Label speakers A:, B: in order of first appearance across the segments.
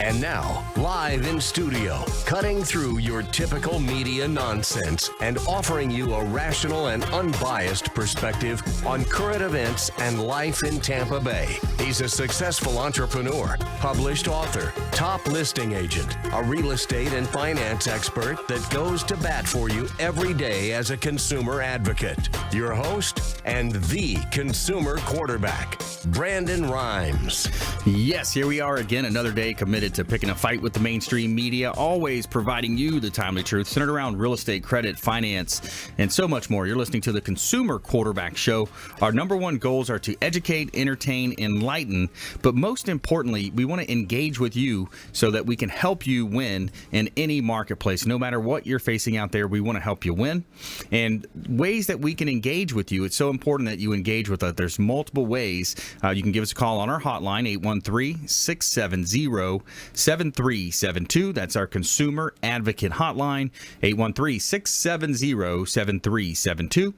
A: And now, live in studio, cutting through your typical media nonsense and offering you a rational and unbiased perspective on current events and life in Tampa Bay. He's a successful entrepreneur, published author, top listing agent, a real estate and finance expert that goes to bat for you every day as a consumer advocate. Your host and the consumer quarterback, Brandon Rhymes.
B: Yes, here we are again, another day committed to picking a fight with the mainstream media, always providing you the timely truth centered around real estate, credit, finance, and so much more. You're listening to the Consumer Quarterback Show. Our number one goals are to educate, entertain, enlighten, but most importantly, we want to engage with you so that we can help you win in any marketplace. No matter what you're facing out there, we want to help you win. And ways that we can engage with you, it's so important that you engage with us. There's multiple ways. You can give us a call on our hotline, 813-670-7372. That's our Consumer Advocate Hotline, 813-670-7372.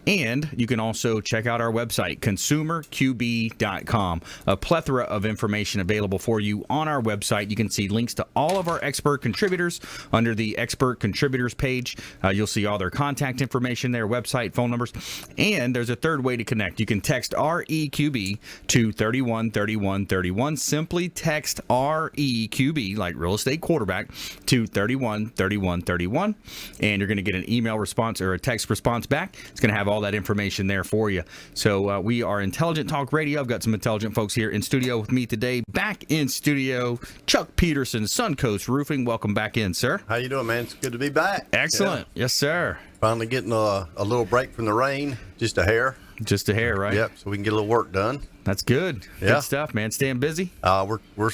B: And you can also check out our website, consumerqb.com. A plethora of information available for you on our website. You can see links to all of our expert contributors under the Expert Contributors page. You'll see all their contact information there, website, phone numbers. And there's a third way to connect. You can text REQB to 313131. Simply text REQB, like real estate quarterback, to 313131. And you're going to get an email response or a text response back. It's going to have all that information there for you. So we are Intelligent Talk Radio. I've got some intelligent folks here in studio with me today. Back in studio, Chuck Peterson, Suncoast Roofing. Welcome back in, sir.
C: How you doing, man? It's good to be back.
B: Excellent. Yeah. Yes, sir.
C: Finally getting a little break from the rain, just a hair.
B: Just a hair, right?
C: Yep, so we can get a little work done.
B: That's good.
C: Yeah.
B: Good stuff, man. Staying busy?
C: We're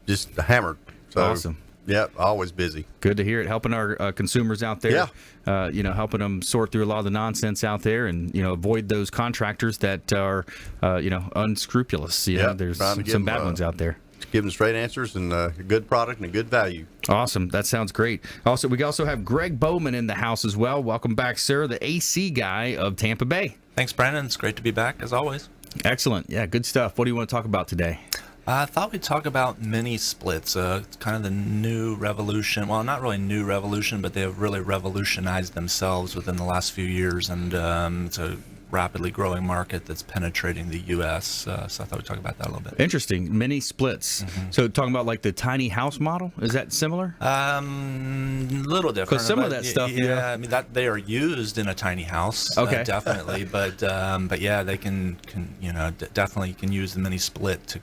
C: just hammered. So,
B: awesome.
C: Yep, always busy.
B: Good to hear it. Helping our consumers out there.
C: Yeah.
B: Helping them sort through a lot of the nonsense out there and, avoid those contractors that are, unscrupulous. There's some bad ones out there.
C: Give them straight answers and a good product and a good value.
B: Awesome. That sounds great. We also have Gregg Bowman in the house as well. Welcome back, sir, the AC guy of Tampa Bay.
D: Thanks, Brandon. It's great to be back, as always.
B: Excellent. Yeah, good stuff. What do you want to talk about today?
D: I thought we'd talk about mini splits. It's kind of the new revolution. Well, not really new revolution, but they have really revolutionized themselves within the last few years, and it's a rapidly growing market that's penetrating the U.S. So I thought we'd talk about that a little bit.
B: Interesting. Mini splits. Mm-hmm. So talking about like the tiny house model, is that similar?
D: Little different.
B: Because some of that stuff,
D: yeah, I mean that they are used in a tiny house,
B: okay,
D: definitely. But yeah, they can definitely can use the mini split to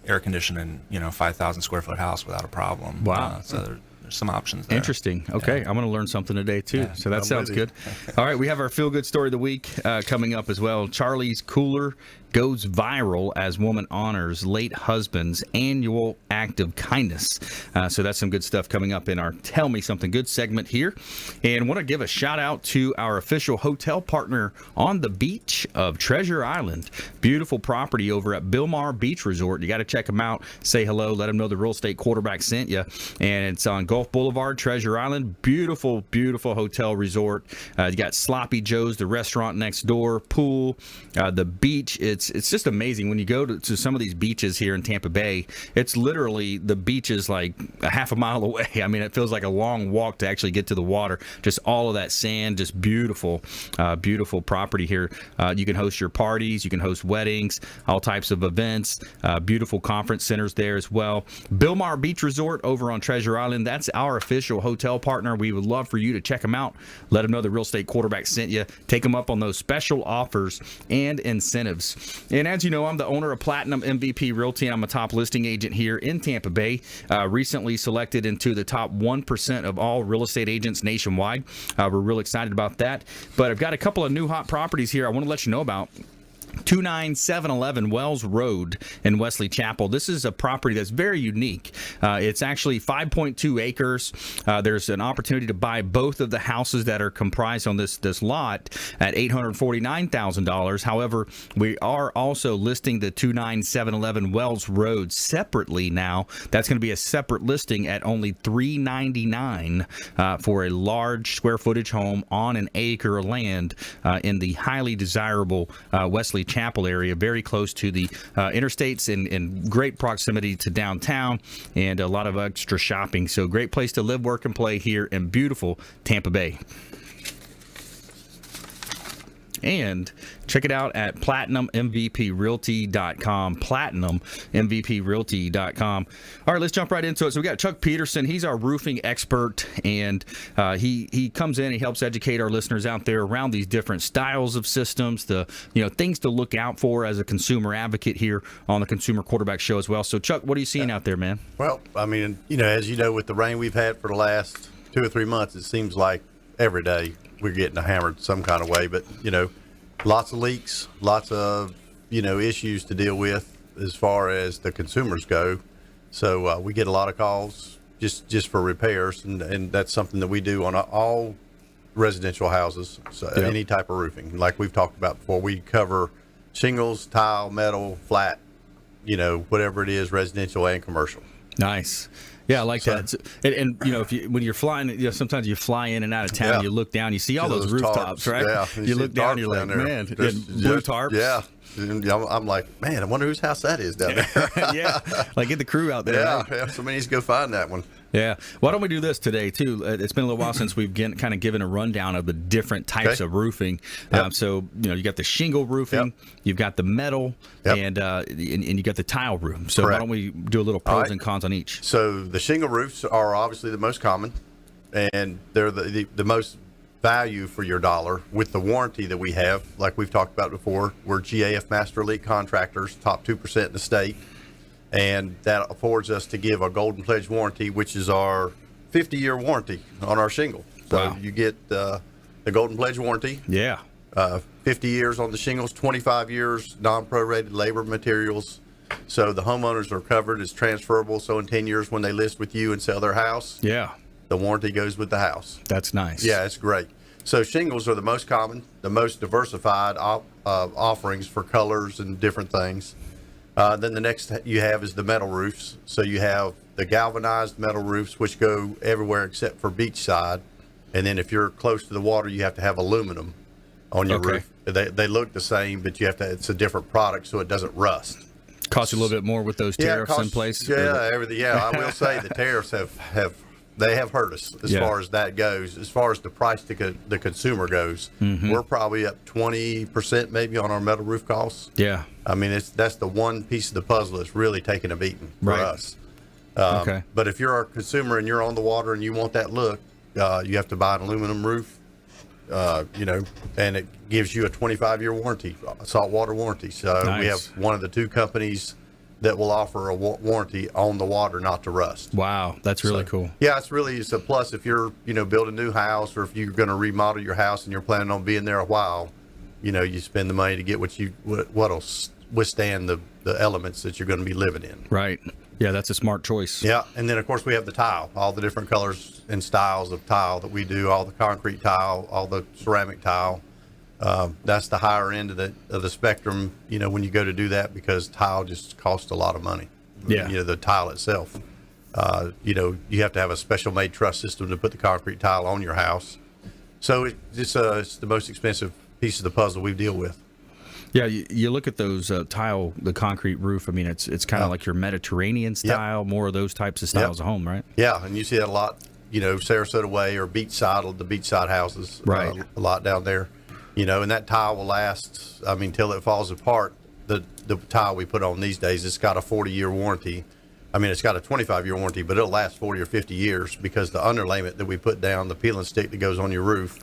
D: air condition in 5,000 square foot house without a problem.
B: Wow.
D: So there's some options there.
B: Interesting. Okay, yeah. I'm going to learn something today too.
D: Yeah,
B: so that sounds good. All right, we have our feel good story of the week coming up as well. Charlie's cooler goes viral as woman honors late husband's annual act of kindness. So that's some good stuff coming up in our Tell Me Something Good segment here. And want to give a shout out to our official hotel partner on the beach of Treasure Island. Beautiful property over at Bilmar Beach Resort. You got to check them out. Say hello. Let them know the real estate quarterback sent you. And it's on Gulf Boulevard, Treasure Island. Beautiful, beautiful hotel resort. You got Sloppy Joe's, the restaurant next door, pool, the beach. It's just amazing when you go to some of these beaches here in Tampa Bay. It's literally the beach is like a half a mile away. I mean, it feels like a long walk to actually get to the water. Just all of that sand, just beautiful, beautiful property here. You can host your parties, you can host weddings, all types of events. Beautiful conference centers there as well. Bilmar Beach Resort over on Treasure Island. That's our official hotel partner. We would love for you to check them out. Let them know the real estate quarterback sent you. Take them up on those special offers and incentives. And as you know, I'm the owner of Platinum MVP Realty, and I'm a top listing agent here in Tampa Bay. Recently selected into the top 1% of all real estate agents nationwide. We're real excited about that. But I've got a couple of new hot properties here I want to let you know about. 29711 Wells Road in Wesley Chapel. This is a property that's very unique. It's actually 5.2 acres. There's an opportunity to buy both of the houses that are comprised on this lot at $849,000. However, we are also listing the 29711 Wells Road separately now. That's going to be a separate listing at only $399 for a large square footage home on an acre of land in the highly desirable Wesley Chapel area, very close to the interstates and great proximity to downtown and a lot of extra shopping. So great place to live, work, and play here in beautiful Tampa Bay. And check it out at PlatinumMVPRealty.com. PlatinumMVPRealty.com. All right, let's jump right into it. So we got Chuck Peterson. He's our roofing expert, and he comes in. He helps educate our listeners out there around these different styles of systems, the things to look out for as a consumer advocate here on the Consumer Quarterback Show as well. So Chuck, what are you seeing out there, man?
C: Well, I mean, as you know, with the rain we've had for the last 2 or 3 months, it seems like every day we're getting hammered some kind of way. But lots of leaks, lots of issues to deal with as far as the consumers go. So we get a lot of calls just for repairs, and that's something that we do on all residential houses. So any type of roofing, like we've talked about before, we cover shingles, tile, metal, flat, whatever it is, residential and commercial.
B: Nice. Yeah, I like that. And when you're flying, sometimes you fly in and out of town, you look down, you see all those rooftops,
C: tarps,
B: right?
C: Yeah,
B: you look down, you're like, man, blue tarps.
C: Yeah. I'm like, man, I wonder whose house that is down there.
B: Yeah, like get the crew out there.
C: Yeah,
B: right?
C: yeah. Somebody needs to go find that one.
B: Yeah. Why don't we do this today, too? It's been a little while since we've kind of given a rundown of the different types of roofing.
C: Yep.
B: So, you got the shingle roofing, you've got the metal, and you got the tile roof. So why don't we do a little pros and cons on each?
C: So the shingle roofs are obviously the most common, and they're the most value for your dollar with the warranty that we have. Like we've talked about before, we're GAF Master Elite contractors, top 2% in the state. And that affords us to give a Golden Pledge warranty, which is our 50-year warranty on our shingle. So you get the Golden Pledge warranty.
B: Yeah.
C: 50 years on the shingles, 25 years non-prorated labor materials. So the homeowners are covered as transferable. So in 10 years when they list with you and sell their house, the warranty goes with the house.
B: That's nice.
C: Yeah, it's great. So shingles are the most common, the most diversified offerings for colors and different things. Then the next you have is the metal roofs. So you have the galvanized metal roofs, which go everywhere except for beachside. And then if you're close to the water, you have to have aluminum on your roof. They look the same, but it's a different product, so it doesn't rust.
B: Costs you a little bit more with those tariffs in place.
C: Yeah, everything. Yeah, I will say the tariffs have hurt us as far as that goes. As far as the price to the consumer goes, we're probably up 20% maybe on our metal roof costs.
B: Yeah.
C: I mean, that's the one piece of the puzzle that's really taking a beating for us. But if you're a consumer and you're on the water and you want that look, you have to buy an aluminum roof, and it gives you a 25-year warranty, a saltwater warranty. So we have one of the two companies that will offer a warranty on the water not to rust.
B: Wow, that's really cool.
C: Yeah, it's a plus if you're, building a new house, or if you're going to remodel your house and you're planning on being there a while, you spend the money to get what'll withstand the elements that you're going to be living in.
B: Right. Yeah, that's a smart choice.
C: Yeah, and then of course we have the tile, all the different colors and styles of tile that we do, all the concrete tile, all the ceramic tile. That's the higher end of the spectrum, when you go to do that, because tile just costs a lot of money.
B: Yeah.
C: The tile itself. You have to have a special made truss system to put the concrete tile on your house. So it's the most expensive piece of the puzzle we deal with.
B: Yeah, you look at those tile, the concrete roof. I mean, it's kind of like your Mediterranean style, more of those types of styles of home, right?
C: Yeah, and you see that a lot, Sarasota Way or the beachside houses,
B: right?
C: A lot down there, and that tile will last, till it falls apart. The tile we put on these days, it's got a 40-year warranty. It's got a 25-year warranty, but it'll last 40 or 50 years because the underlayment that we put down, the peel and stick that goes on your roof,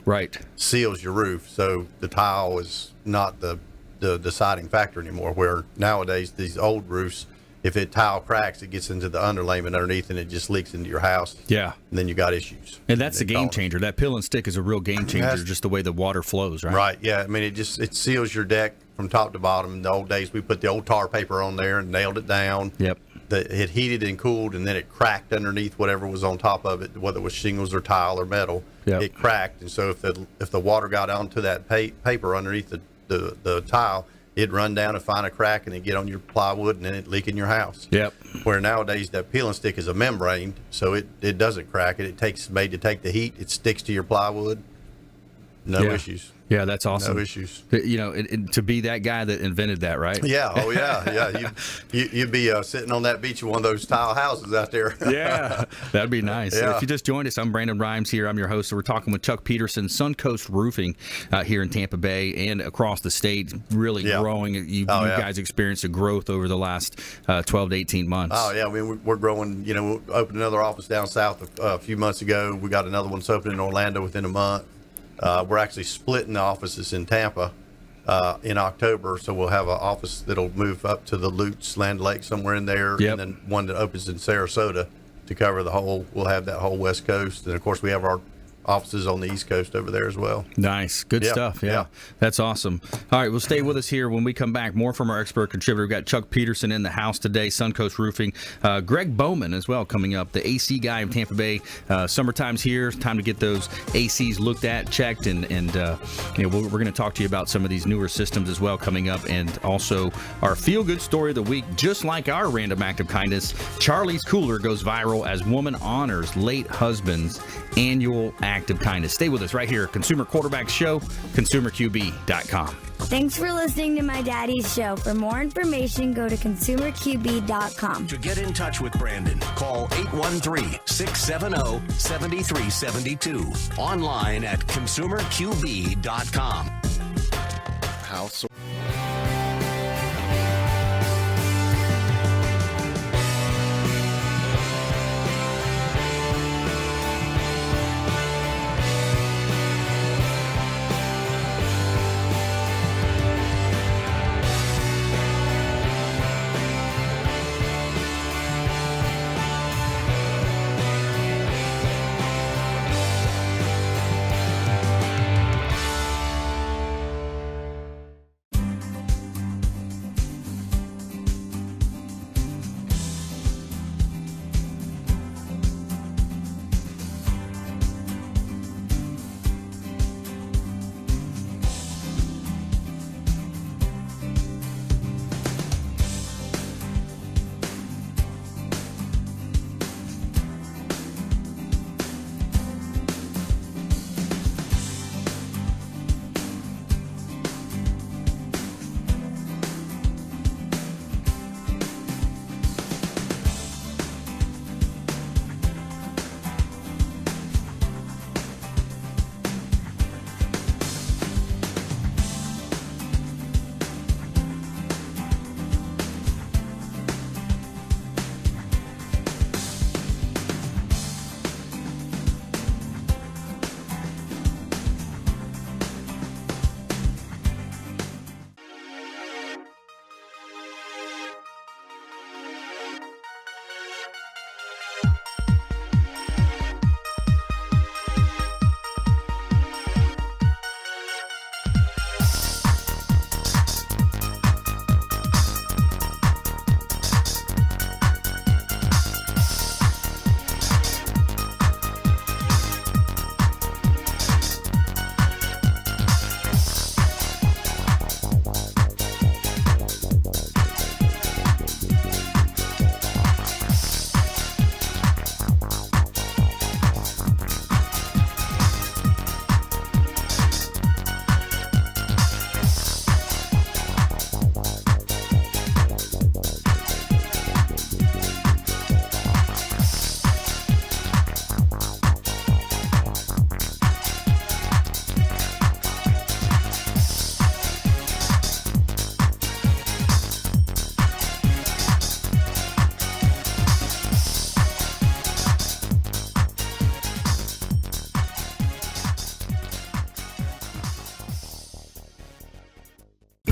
C: seals your roof. So the tile is not the deciding factor anymore, where nowadays these old roofs, if tile cracks, it gets into the underlayment underneath and it just leaks into your house. Yeah. And then you got issues.
B: And that's the game changer. That peel and stick is a real game changer, just the way the water flows, right?
C: Right, yeah. It seals your deck from top to bottom. In the old days, we put the old tar paper on there and nailed it down.
B: Yep.
C: It heated and cooled, and then it cracked underneath whatever was on top of it, whether it was shingles or tile or metal. Yep. It cracked, and so if the water got onto that paper underneath the tile, it'd run down and find a crack, and it'd get on your plywood, and then it'd leak in your house.
B: Yep.
C: Where nowadays that peel and stick is a membrane, so it doesn't crack it. It's made to take the heat. It sticks to your plywood. No
B: Yeah.
C: issues.
B: Yeah, that's awesome.
C: No issues.
B: You know, to be that guy that invented that, right?
C: Yeah. Oh, yeah. You'd be sitting on that beach in one of those tile houses out there.
B: Yeah, that'd be nice.
C: Yeah.
B: If you just joined us, I'm Brandon Rhymes here. I'm your host. So we're talking with Chuck Peterson, Suncoast Roofing here in Tampa Bay and across the state, really growing. You guys experienced a growth over the last 12 to 18 months.
C: Oh, yeah. I mean, we're growing. You know, we opened another office down south a few months ago. We got another one that's opening in Orlando within a month. We're actually splitting the offices in Tampa in October, so we'll have an office that'll move up to the Lutz Land Lake somewhere in there, and then one that opens in Sarasota to cover the whole. We'll have that whole West Coast, and of course we have our offices on the East Coast over there as well.
B: Nice. Good stuff. Yeah. That's awesome. All right, well, stay with us here. When we come back, more from our expert contributor. We've got Chuck Peterson in the house today, Suncoast Roofing. Gregg Bowman as well coming up, the AC guy in Tampa Bay. Summertime's here. It's time to get those ACs looked at, checked, and we're going to talk to you about some of these newer systems as well coming up, and also our feel-good story of the week. Just like our random act of kindness, Charlie's cooler goes viral as woman honors late husband's annual act of kindness. Stay with us right here, Consumer Quarterback Show, consumerqb.com.
E: Thanks for listening to my daddy's show. For more information, go to consumerqb.com.
A: To get in touch with Brandon, call 813-670-7372. Online at consumerqb.com.
F: House.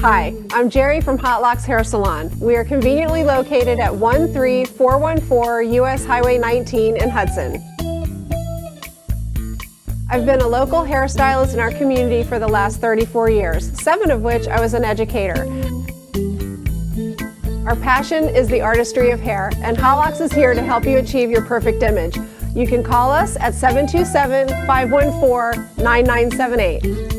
G: Hi, I'm Jerry from Hot Locks Hair Salon. We are conveniently located at 13414 US Highway 19 in Hudson. I've been a local hairstylist in our community for the last 34 years, 7 of which I was an educator. Our passion is the artistry of hair, and Hot Locks is here to help you achieve your perfect image. You can call us at 727-514-9978.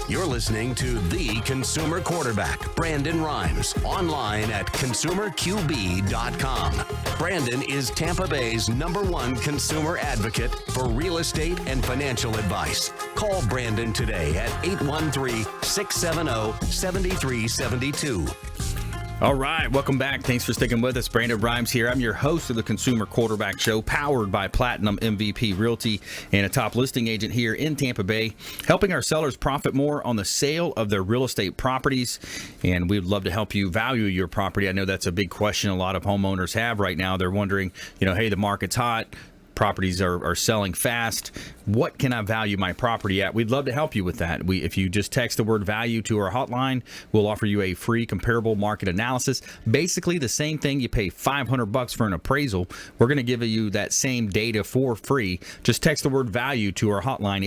A: You're listening to the consumer quarterback, Brandon Rhymes, online at consumerqb.com. Brandon is Tampa Bay's #1 consumer advocate for real estate and financial advice. Call Brandon today at 813-670-7372.
B: All right, welcome back. Thanks for sticking with us. Brandon Rhymes here. I'm your host of the Consumer Quarterback Show, powered by Platinum MVP Realty and a top listing agent here in Tampa Bay, helping our sellers profit more on the sale of their real estate properties. And we'd love to help you value your property. I know that's a big question a lot of homeowners have right now. They're wondering, hey, the market's hot. Properties are selling fast. What can I value my property at? We'd love to help you with that. If you just text the word value to our hotline, we'll offer you a free comparable market analysis. Basically the same thing. You pay $500 for an appraisal. We're going to give you that same data for free. Just text the word value to our hotline,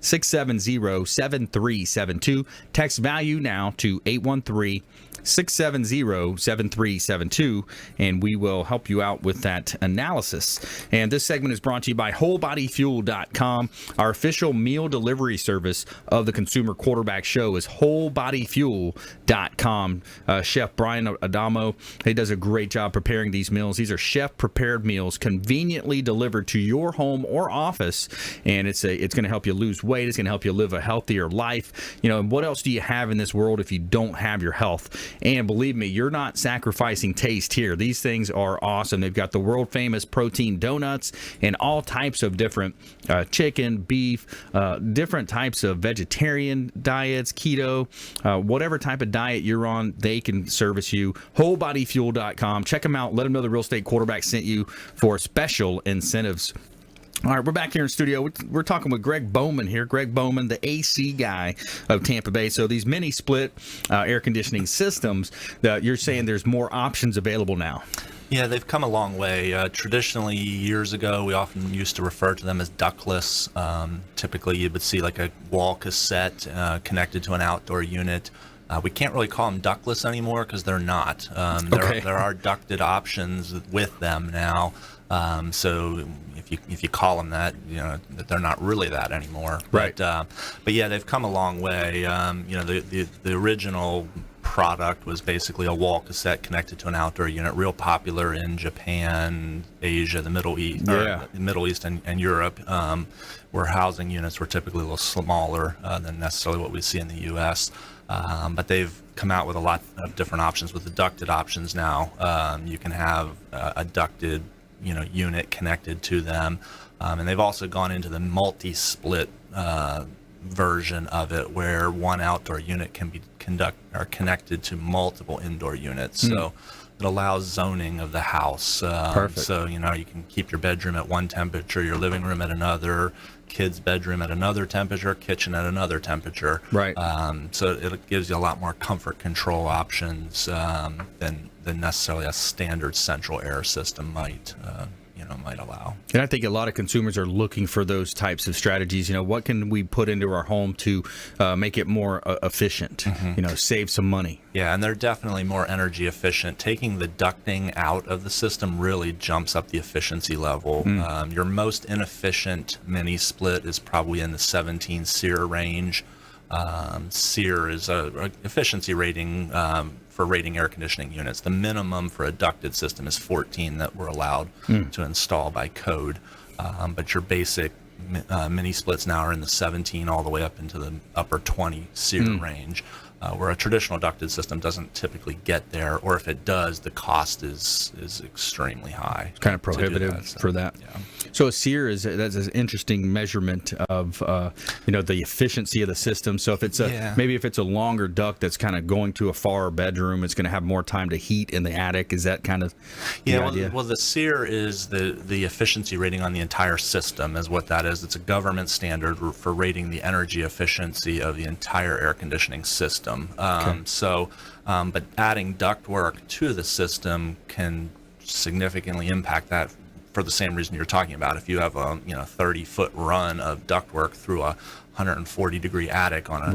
B: 813-670-7372. Text value now to 813-670-7372, and we will help you out with that analysis. And this segment is brought to you by WholeBodyFuel.com. Our official meal delivery service of the Consumer Quarterback Show is WholeBodyFuel.com. Chef Brian Adamo, he does a great job preparing these meals. These are chef-prepared meals conveniently delivered to your home or office, and it's going to help you lose weight. It's going to help you live a healthier life. What else do you have in this world if you don't have your health? And believe me, you're not sacrificing taste here. These things are awesome. They've got the world-famous protein donuts and all types of different chicken, beef, different types of vegetarian diets, keto, whatever type of diet you're on, they can service you. WholeBodyFuel.com. Check them out. Let them know the Real Estate Quarterback sent you for special incentives. All right, we're back here in studio. We're talking with Gregg Bowman here. Gregg Bowman, the AC guy of Tampa Bay. So these mini split air conditioning systems, you're saying there's more options available now.
D: Yeah, they've come a long way. Traditionally, years ago, we often used to refer to them as ductless. Typically, you would see like a wall cassette connected to an outdoor unit. We can't really call them ductless anymore because they're not. There are ducted options with them now. So if you call them that, that they're not really that anymore.
B: Right.
D: But yeah, they've come a long way. The original product was basically a wall cassette connected to an outdoor unit, real popular in Japan, Asia, the Middle East, and Europe, where housing units were typically a little smaller than necessarily what we see in the U.S. But they've come out with a lot of different options with the ducted options now. You can have a ducted unit connected to them, and they've also gone into the multi-split version of it, where one outdoor unit can be connected to multiple indoor units. So it allows zoning of the house.
B: Perfect.
D: So you can keep your bedroom at one temperature, your living room at another, kid's bedroom at another temperature, kitchen at another temperature.
B: Right.
D: So it gives you a lot more comfort control options than necessarily a standard central air system might allow.
B: And I think a lot of consumers are looking for those types of strategies. What can we put into our home to make it more efficient? Save some money.
D: Yeah, and they're definitely more energy efficient. Taking the ducting out of the system really jumps up the efficiency level. Your most inefficient mini split is probably in the 17 SEER range. SEER is a efficiency rating for rating air conditioning units. The minimum for a ducted system is 14 that we're allowed to install by code. But your basic mini splits now are in the 17 all the way up into the upper 20 SEER range, where a traditional ducted system doesn't typically get there, or if it does, the cost is extremely high.
B: Kind of prohibitive for that.
D: Yeah.
B: So a SEER that's an interesting measurement of the efficiency of the system. So if it's maybe if it's a longer duct that's kind of going to a far bedroom, it's going to have more time to heat in the attic. Is that kind of the idea?
D: Well, the SEER is the efficiency rating on the entire system, is what that is. It's a government standard for rating the energy efficiency of the entire air conditioning system. But adding ductwork to the system can significantly impact that, for the same reason you're talking about. If you have a 30-foot run of ductwork through a 140-degree attic on a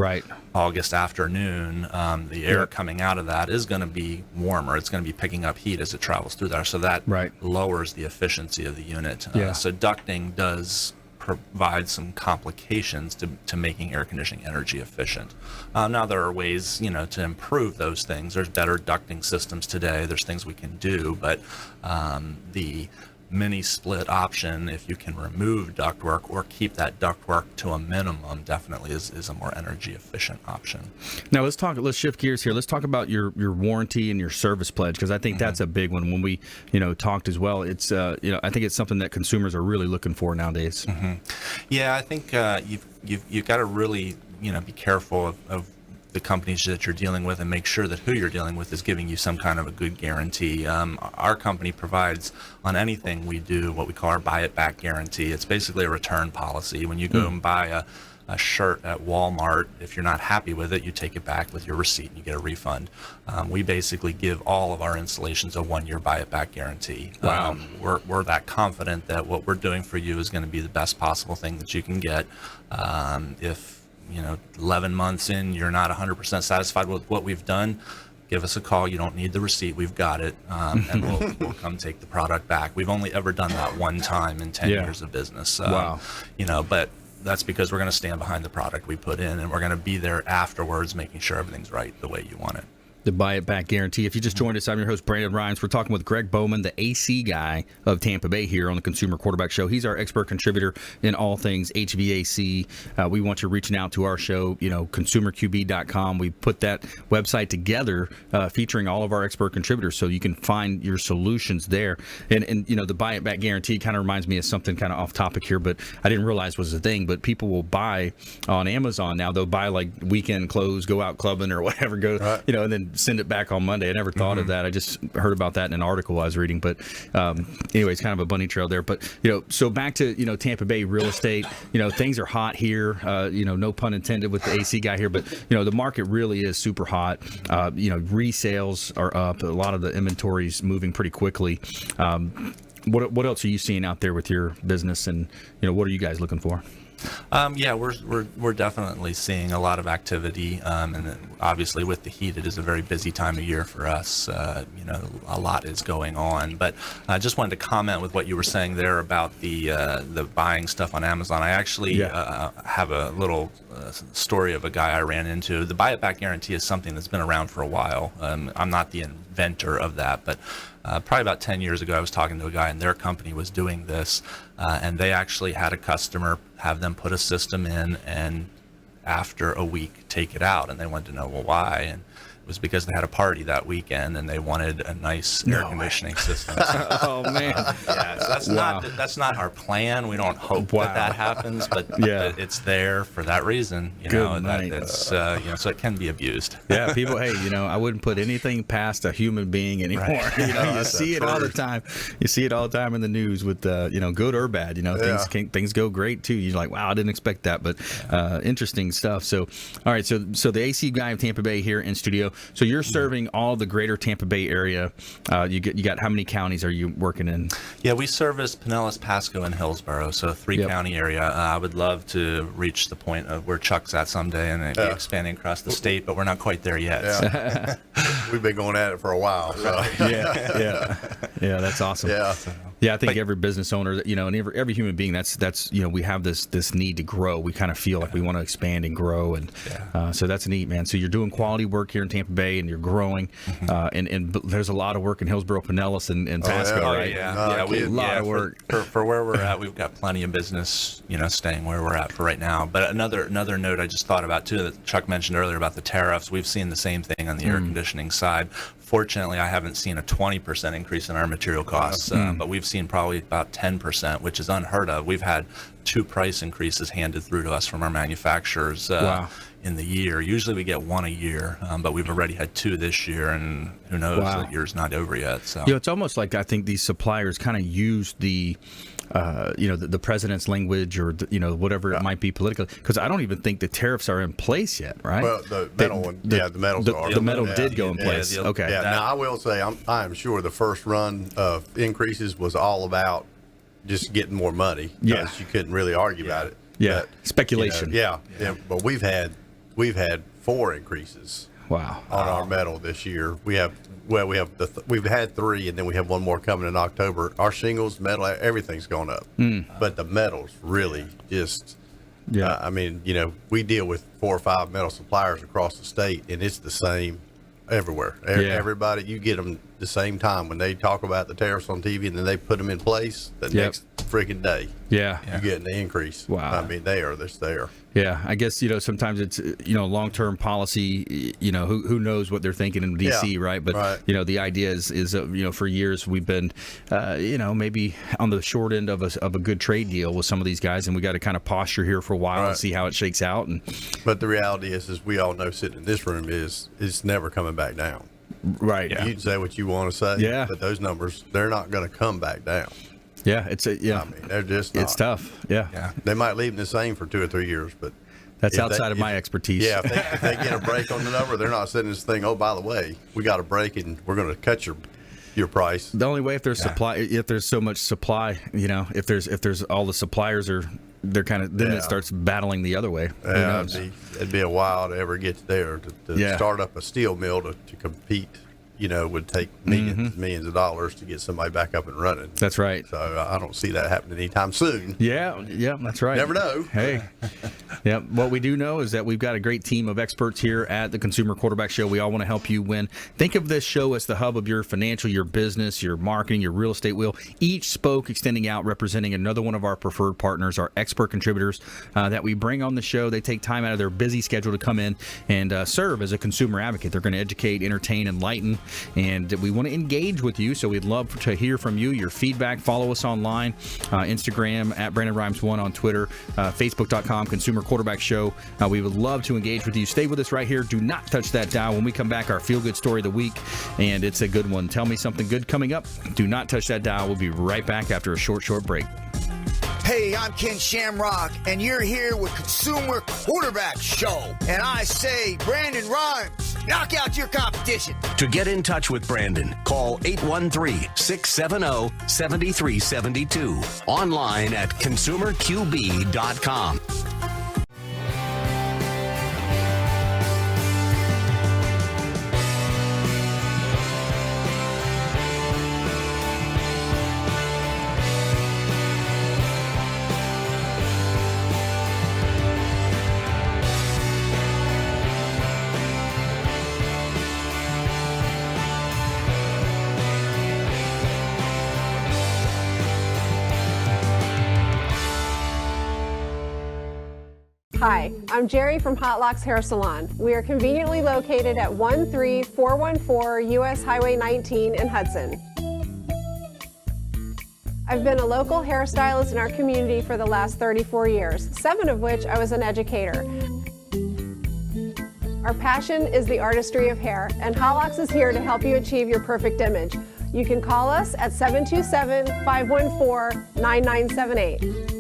D: August afternoon, the air coming out of that is going to be warmer. It's going to be picking up heat as it travels through there, so that lowers the efficiency of the unit. So ducting does provide some complications to making air conditioning energy efficient. Now there are ways, to improve those things. There's better ducting systems today. There's things we can do, but the mini split option, if you can remove ductwork or keep that ductwork to a minimum, definitely is a more energy efficient option.
B: Now let's shift gears here. Let's talk about your warranty and your service pledge, because I think that's a big one. When we talked as well, it's I think it's something that consumers are really looking for nowadays.
D: Yeah, I think you've got to really be careful of the companies that you're dealing with and make sure that who you're dealing with is giving you some kind of a good guarantee. Our company provides on anything we do what we call our buy it back guarantee. It's basically a return policy. When you go and buy a shirt at Walmart, if you're not happy with it, you take it back with your receipt and you get a refund. We basically give all of our installations a 1-year buy it back guarantee.
B: Wow.
D: We're that confident that what we're doing for you is going to be the best possible thing that you can get. If 11 months in, you're not 100% satisfied with what we've done, give us a call. You don't need the receipt. We've got it. And we'll come take the product back. We've only ever done that one time in 10 years of business.
B: Wow.
D: But that's because we're going to stand behind the product we put in, and we're going to be there afterwards, making sure everything's right the way you want it.
B: The buy it back guarantee. If you just joined us, I'm your host, Brandon Rhymes. We're talking with Gregg Bowman, the AC guy of Tampa Bay here on the Consumer Quarterback Show. He's our expert contributor in all things HVAC. We want you reaching out to our show, consumerqb.com. We put that website together featuring all of our expert contributors so you can find your solutions there. And the buy it back guarantee kind of reminds me of something kind of off topic here, but I didn't realize was a thing. But people will buy on Amazon now. They'll buy like weekend clothes, go out clubbing or whatever, and then send it back on Monday. I never thought of that. I just heard about that in an article I was reading. But anyway, it's kind of a bunny trail there. But, so back to, Tampa Bay real estate, things are hot here, no pun intended with the AC guy here, but, the market really is super hot. Resales are up. A lot of the inventory's moving pretty quickly. What else are you seeing out there with your business, and, what are you guys looking for?
D: We're definitely seeing a lot of activity, and obviously with the heat, it is a very busy time of year for us. A lot is going on. But I just wanted to comment with what you were saying there about the buying stuff on Amazon. I actually have a little story of a guy I ran into. The buy it back guarantee is something that's been around for a while. I'm not the inventor of that, but probably about 10 years ago, I was talking to a guy, and their company was doing this, and they actually had a customer have them put a system in, and after a week take it out, and they wanted to know, well, why? And it was because they had a party that weekend and they wanted a nice air conditioning system.
B: Oh man!
D: Yeah, so that's not our plan. We don't hope that happens, but it's there for that reason. So it can be abused.
B: Yeah, people. Hey, I wouldn't put anything past a human being anymore. Right. You see it all the time. You see it all the time in the news with good or bad. Things go great too. You're like, wow, I didn't expect that, but interesting stuff. So, all right, so the AC guy of Tampa Bay here in studio. So you're serving all the greater Tampa Bay area. You got how many counties are you working in?
D: Yeah, we service Pinellas, Pasco, and Hillsborough, so a 3-county area. I would love to reach the point of where Chuck's at someday and be expanding across the state, but we're not quite there yet.
C: Yeah. We've been going at it for a while. So.
B: Yeah, that's awesome. Yeah, I think every business owner, and every human being, that's we have this need to grow. We kind of feel like we want to expand and grow, and so that's neat, man. So you're doing quality work here in Tampa Bay, and you're growing, and there's a lot of work in Hillsborough, Pinellas, and Pasco, right?
D: A lot of work for where we're at. We've got plenty of business, staying where we're at for right now. But another note I just thought about too that Chuck mentioned earlier about the tariffs. We've seen the same thing on the air conditioning side. Fortunately, I haven't seen a 20% increase in our material costs, but we've seen probably about 10%, which is unheard of. We've had 2 price increases handed through to us from our manufacturers in the year. Usually we get 1 a year, but we've already had 2 this year, and who knows, the year's not over yet. So
B: it's almost like I think these suppliers kind of use the president's language or whatever it might be politically, because I don't even think the tariffs are in place yet, right?
C: Well, the metal one, the metals are.
B: The metal did go in place. Okay.
C: Yeah. Now I will say I'm sure the first run of increases was all about just getting more money. You couldn't really argue about it.
B: Yeah.
C: But,
B: speculation.
C: But we've had 4 increases.
B: Wow.
C: On our metal this year. We have well, we've had 3, and then we have one more coming in October. Our shingles, metal, everything's gone up, but the metals really just.
B: Yeah.
C: I mean, we deal with 4 or 5 metal suppliers across the state, and it's the same everywhere. Everybody, you get them the same time when they talk about the tariffs on TV, and then they put them in place the next freaking day.
B: Yeah.
C: You're getting the increase.
B: Wow.
C: I mean, they are just there.
B: Yeah, I guess sometimes it's long-term policy. Who knows what they're thinking in D.C. right? But the idea is for years we've been maybe on the short end of a good trade deal with some of these guys, and we got to kind of posture here for a while and see how it shakes out.
C: But the reality is we all know sitting in this room is it's never coming back down.
B: Right.
C: You can say what you want to say. But those numbers, they're not going to come back down.
B: Yeah, I mean,
C: they're just not.
B: It's tough. Yeah.
C: They might leave them the same for 2 or 3 years, but
B: that's outside of my expertise.
C: Yeah, if they get a break on the number, they're not setting this thing. Oh, by the way, we got a break, and we're going to cut your price.
B: The only way if there's supply, if there's so much supply, if there's all the suppliers they're kind of then it starts battling the other way. Who knows?
C: It'd be a while to ever get there to start up a steel mill to compete. Would take millions of dollars to get somebody back up and running.
B: That's right.
C: So I don't see that happening anytime soon.
B: Yeah, that's right.
C: Never know.
B: Hey, what we do know is that we've got a great team of experts here at the Consumer Quarterback Show. We all want to help you win. Think of this show as the hub of your financial, your business, your marketing, your real estate wheel. Each spoke extending out, representing another one of our preferred partners, our expert contributors that we bring on the show. They take time out of their busy schedule to come in and serve as a consumer advocate. They're going to educate, entertain, enlighten. And we want to engage with you, so we'd love to hear from you, your feedback. Follow us online, Instagram at Brandon Rhymes 1 on Twitter, Facebook.com, Consumer Quarterback Show. We would love to engage with you. Stay with us right here. Do not touch that dial. When we come back, our feel-good story of the week, and it's a good one. Tell me something good coming up. Do not touch that dial. We'll be right back after a short break.
H: Hey, I'm Ken Shamrock, and you're here with Consumer Quarterback Show. And I say, Brandon Rhymes, knock out your competition.
A: To get in touch with Brandon, call 813-670-7372. Online at consumerqb.com.
G: Hi, I'm Jerry from Hot Locks Hair Salon. We are conveniently located at 13414 US Highway 19 in Hudson. I've been a local hairstylist in our community for the last 34 years, 7 of which I was an educator. Our passion is the artistry of hair, and Hot Locks is here to help you achieve your perfect image. You can call us at 727-514-9978.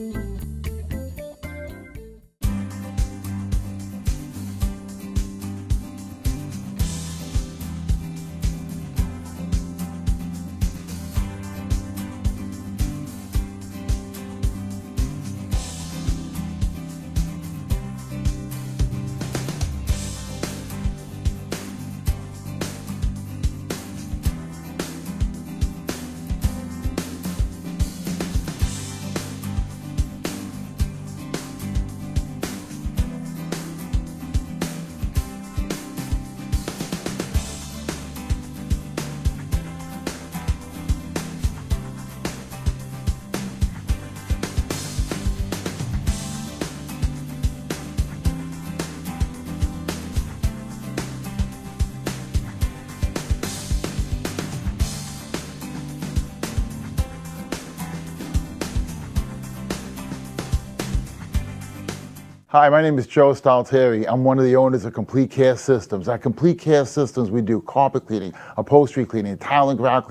I: Hi, my name is Joe Stalteri. I'm one of the owners of Complete Care Systems. At Complete Care Systems, we do carpet cleaning, upholstery cleaning, tile and grout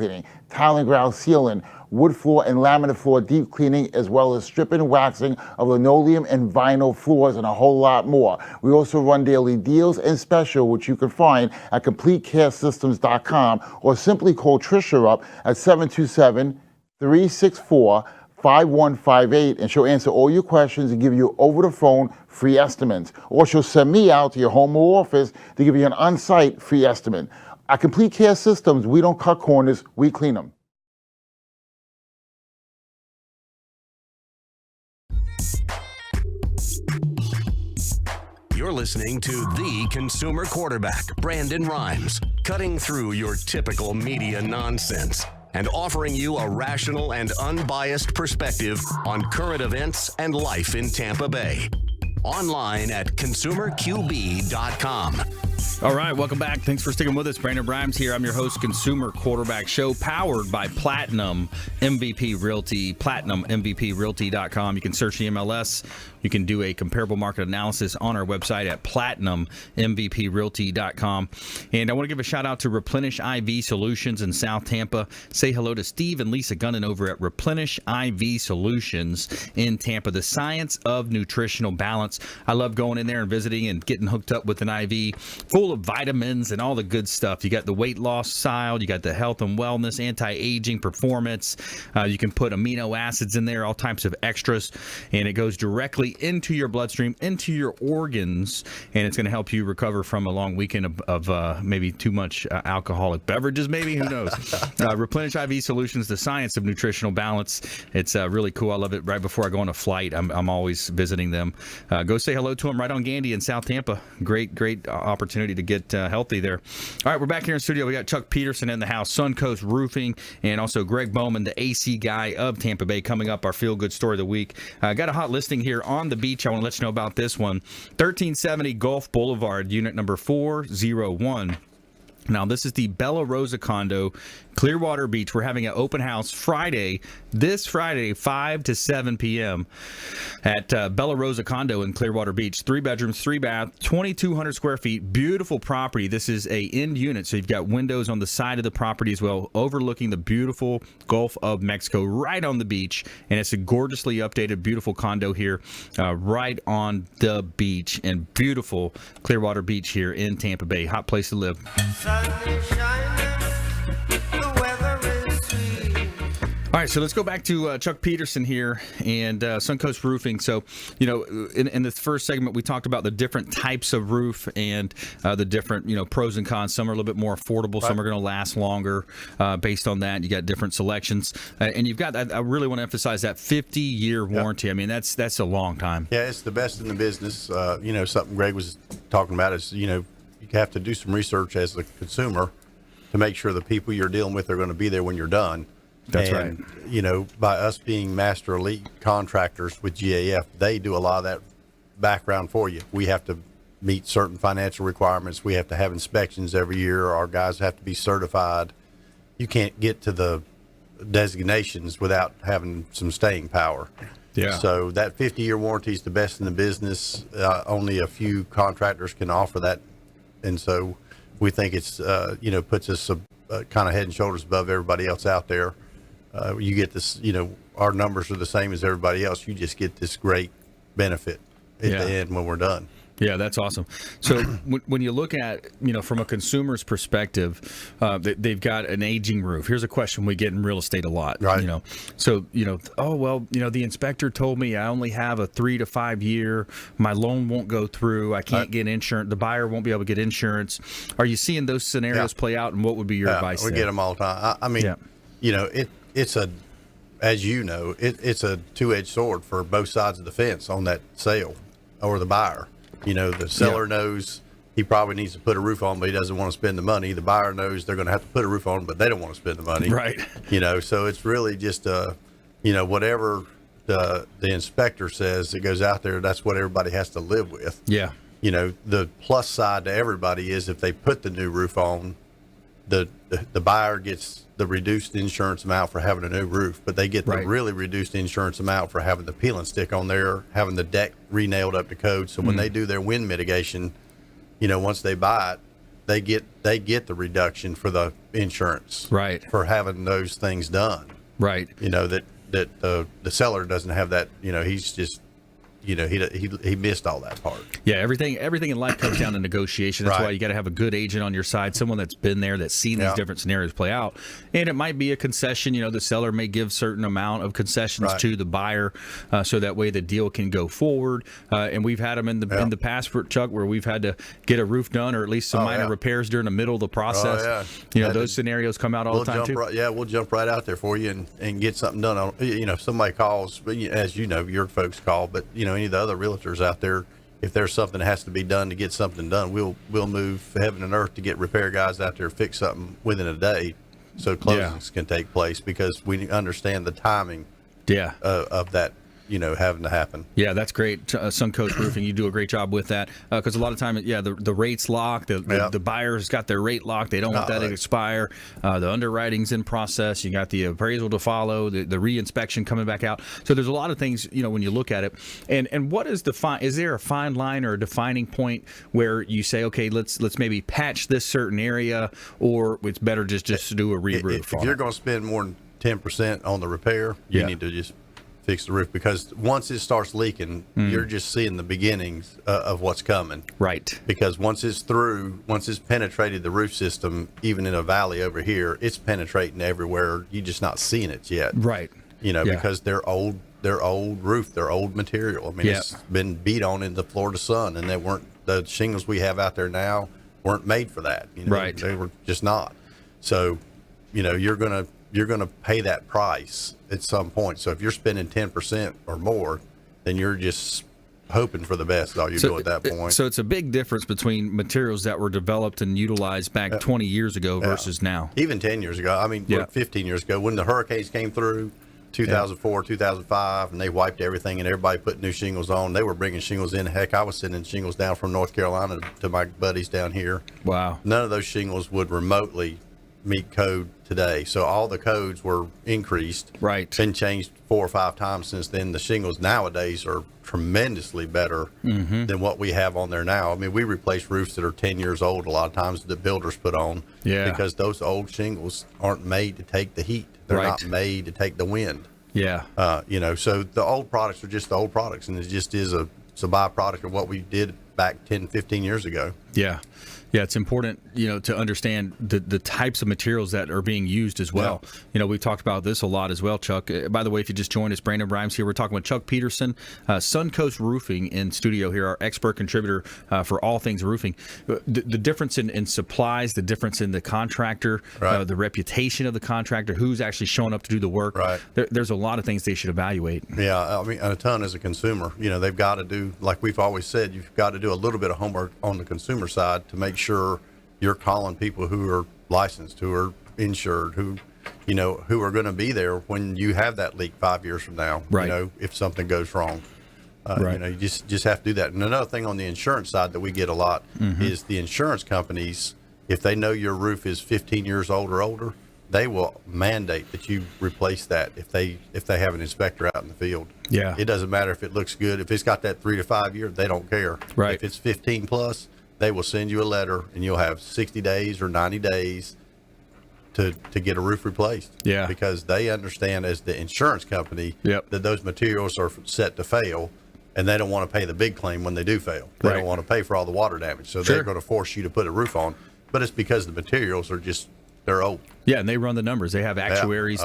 I: sealing, wood floor and laminate floor deep cleaning, as well as stripping and waxing of linoleum and vinyl floors, and a whole lot more. We also run daily deals and special, which you can find at CompleteCareSystems.com, or simply call Tricia up at 727-364-5158, and she'll answer all your questions and give you over the phone free estimates. Or she'll send me out to your home or office to give you an on-site free estimate. At Complete Care Systems, we don't cut corners, we clean them.
A: You're listening to the consumer quarterback, Brandon Rhymes, cutting through your typical media nonsense and offering you a rational and unbiased perspective on current events and life in Tampa Bay. Online at consumerqb.com.
B: All right, welcome back. Thanks for sticking with us. Brandon Rhymes here. I'm your host, Consumer Quarterback Show, powered by Platinum MVP Realty, platinummvprealty.com. You can search the MLS. You can do a comparable market analysis on our website at platinummvprealty.com. And I want to give a shout out to Replenish IV Solutions in South Tampa. Say hello to Steve and Lisa Gunnan over at Replenish IV Solutions in Tampa. The science of nutritional balance. I love going in there and visiting and getting hooked up with an IV full of vitamins and all the good stuff. You got the weight loss side, you got the health and wellness, anti-aging, performance. You can put amino acids in there, all types of extras, and it goes directly into your bloodstream, into your organs, and it's going to help you recover from a long weekend of maybe too much alcoholic beverages, maybe, who knows. Replenish IV Solutions, the science of nutritional balance. It's really cool. I love it. Right before I go on a flight, I'm always visiting them. Go say hello to them right on Gandy in South Tampa. Great opportunity to get healthy there. All right, we're back here in studio. We got Chuck Peterson in the house, Suncoast Roofing, and also Gregg Bowman, the AC guy of Tampa Bay, coming up, our feel-good story of the week. Got a hot listing here on the beach. I want to let you know about this one. 1370 Gulf Boulevard, unit number 401. Now, this is the Bella Rosa condo, Clearwater Beach. We're having an open house this Friday, 5 to 7 p.m. at Bella Rosa condo in Clearwater Beach. 3 bedrooms, 3 bath, 2,200 square feet. Beautiful property. This is a end unit, so you've got windows on the side of the property as well, overlooking the beautiful Gulf of Mexico right on the beach. And it's a gorgeously updated, beautiful condo here right on the beach, and beautiful Clearwater Beach here in Tampa Bay. Hot place to live. All right, so let's go back to Chuck Peterson here and Suncoast Roofing. So, you know, in the first segment, we talked about the different types of roof and the different, pros and cons. Some are a little bit more affordable. Right. Some are going to last longer based on that. You got different selections. And you've got, I really want to emphasize that 50-year warranty. I mean, that's a long time.
C: Yeah, it's the best in the business. Something Greg was talking about is, you have to do some research as a consumer to make sure the people you're dealing with are going to be there when you're done.
B: That's right.
C: By us being master elite contractors with GAF, they do a lot of that background for you. We have to meet certain financial requirements. We have to have inspections every year. Our guys have to be certified. You can't get to the designations without having some staying power.
B: Yeah.
C: So that 50-year warranty is the best in the business. Only a few contractors can offer that. And so we think it's, puts us kind of head and shoulders above everybody else out there. You get this, our numbers are the same as everybody else. You just get this great benefit at the end when we're done.
B: Yeah, that's awesome. So when you look at, from a consumer's perspective, they've got an aging roof. Here's a question we get in real estate a lot.
C: Right.
B: The inspector told me I only have a 3 to 5 year. My loan won't go through. I can't get insurance. The buyer won't be able to get insurance. Are you seeing those scenarios play out, and what would be your advice?
C: We get them all the time. It's a two-edged sword for both sides of the fence on that sale or the buyer. The seller knows he probably needs to put a roof on, but he doesn't want to spend the money. The buyer knows they're going to have to put a roof on, but they don't want to spend the money.
B: Right.
C: So it's really just, whatever the inspector says that goes out there, that's what everybody has to live with.
B: Yeah.
C: The plus side to everybody is if they put the new roof on, the buyer gets the reduced insurance amount for having a new roof, but they get the really reduced insurance amount for having the peel and stick on there, having the deck re-nailed up to code. So when they do their wind mitigation, once they buy it, they get the reduction for the insurance for having those things done.
B: Right.
C: That the seller doesn't have that. He's just he missed all that part.
B: Yeah, everything in life comes down to negotiation. That's
C: Right.
B: why you got to have a good agent on your side, someone that's been there, that's seen these different scenarios play out. And it might be a concession. The seller may give certain amount of concessions to the buyer, so that way the deal can go forward. And we've had them in the past, Chuck, where we've had to get a roof done or at least some minor repairs during the middle of the process. Those scenarios come out all the time too.
C: We'll jump right out there for you and get something done. If somebody calls, as your folks call, but any of the other realtors out there, if there's something that has to be done to get something done, we'll move heaven and earth to get repair guys out there to fix something within a day, so closings can take place, because we understand the timing of that having to happen.
B: Yeah, that's great. Suncoast Roofing, you do a great job with that, because a lot of time, the rate's locked. The buyer's got their rate locked. They don't want that to expire. The underwriting's in process. You got the appraisal to follow, the re-inspection coming back out. So there's a lot of things, when you look at it. And what is is there a fine line or a defining point where you say, okay, let's maybe patch this certain area, or it's better just to do a re-roof?
C: If you're going to spend more than 10% on the repair, you need to just fix the roof, because once it starts leaking, you're just seeing the beginnings of what's coming.
B: Right.
C: Because once it's penetrated the roof system, even in a valley over here, it's penetrating everywhere. You're just not seeing it yet.
B: Right.
C: Because they're old roof, they're old material. I mean, it's been beat on in the Florida sun, and the shingles we have out there now weren't made for that.
B: Right.
C: They were just not. So, you're gonna pay that price at some point. So if you're spending 10% or more, then you're just hoping for the best. All you do at that point.
B: So it's a big difference between materials that were developed and utilized back 20 years ago versus now.
C: Even 10 years ago. I mean, 15 years ago, when the hurricanes came through, 2004, 2005, and they wiped everything, and everybody put new shingles on. They were bringing shingles in. Heck, I was sending shingles down from North Carolina to my buddies down here.
B: Wow.
C: None of those shingles would remotely meet code today. So all the codes were increased.
B: Right.
C: Been changed 4 or 5 times since then. The shingles nowadays are tremendously better than what we have on there now. I mean, we replace roofs that are 10 years old a lot of times that builders put on, because those old shingles aren't made to take the heat. They're not made to take the wind.
B: Yeah.
C: So the old products are just the old products, and it just is it's a byproduct of what we did back 10, 15 years ago.
B: Yeah. Yeah, it's important, to understand the types of materials that are being used as well. We've talked about this a lot as well, Chuck. By the way, if you just joined us, Brandon Rhymes here. We're talking with Chuck Peterson, Suncoast Roofing in studio here, our expert contributor for all things roofing. The difference in supplies, the difference in the contractor, the reputation of the contractor, who's actually showing up to do the work.
C: Right.
B: There's a lot of things they should evaluate.
C: Yeah, I mean, a ton as a consumer. They've got to do, like we've always said, you've got to do a little bit of homework on the consumer side to make sure you're calling people who are licensed, who are insured, who are going to be there when you have that leak 5 years from now.
B: Right.
C: If something goes wrong,
B: Right.
C: you just have to do that. And another thing on the insurance side that we get a lot is the insurance companies, if they know your roof is 15 years old or older, they will mandate that you replace that if they have an inspector out in the field.
B: Yeah.
C: It doesn't matter if it looks good. If it's got that 3 to 5 year, they don't care.
B: Right.
C: If it's 15 plus, they will send you a letter, and you'll have 60 days or 90 days to get a roof replaced.
B: Yeah.
C: Because they understand, as the insurance company,
B: Yep.
C: that those materials are set to fail, and they don't want to pay the big claim when they do fail. They
B: Right.
C: don't want to pay for all the water damage. So
B: Sure.
C: they're going to force you to put a roof on. But it's because the materials are they're old.
B: Yeah, and they run the numbers. They have actuaries,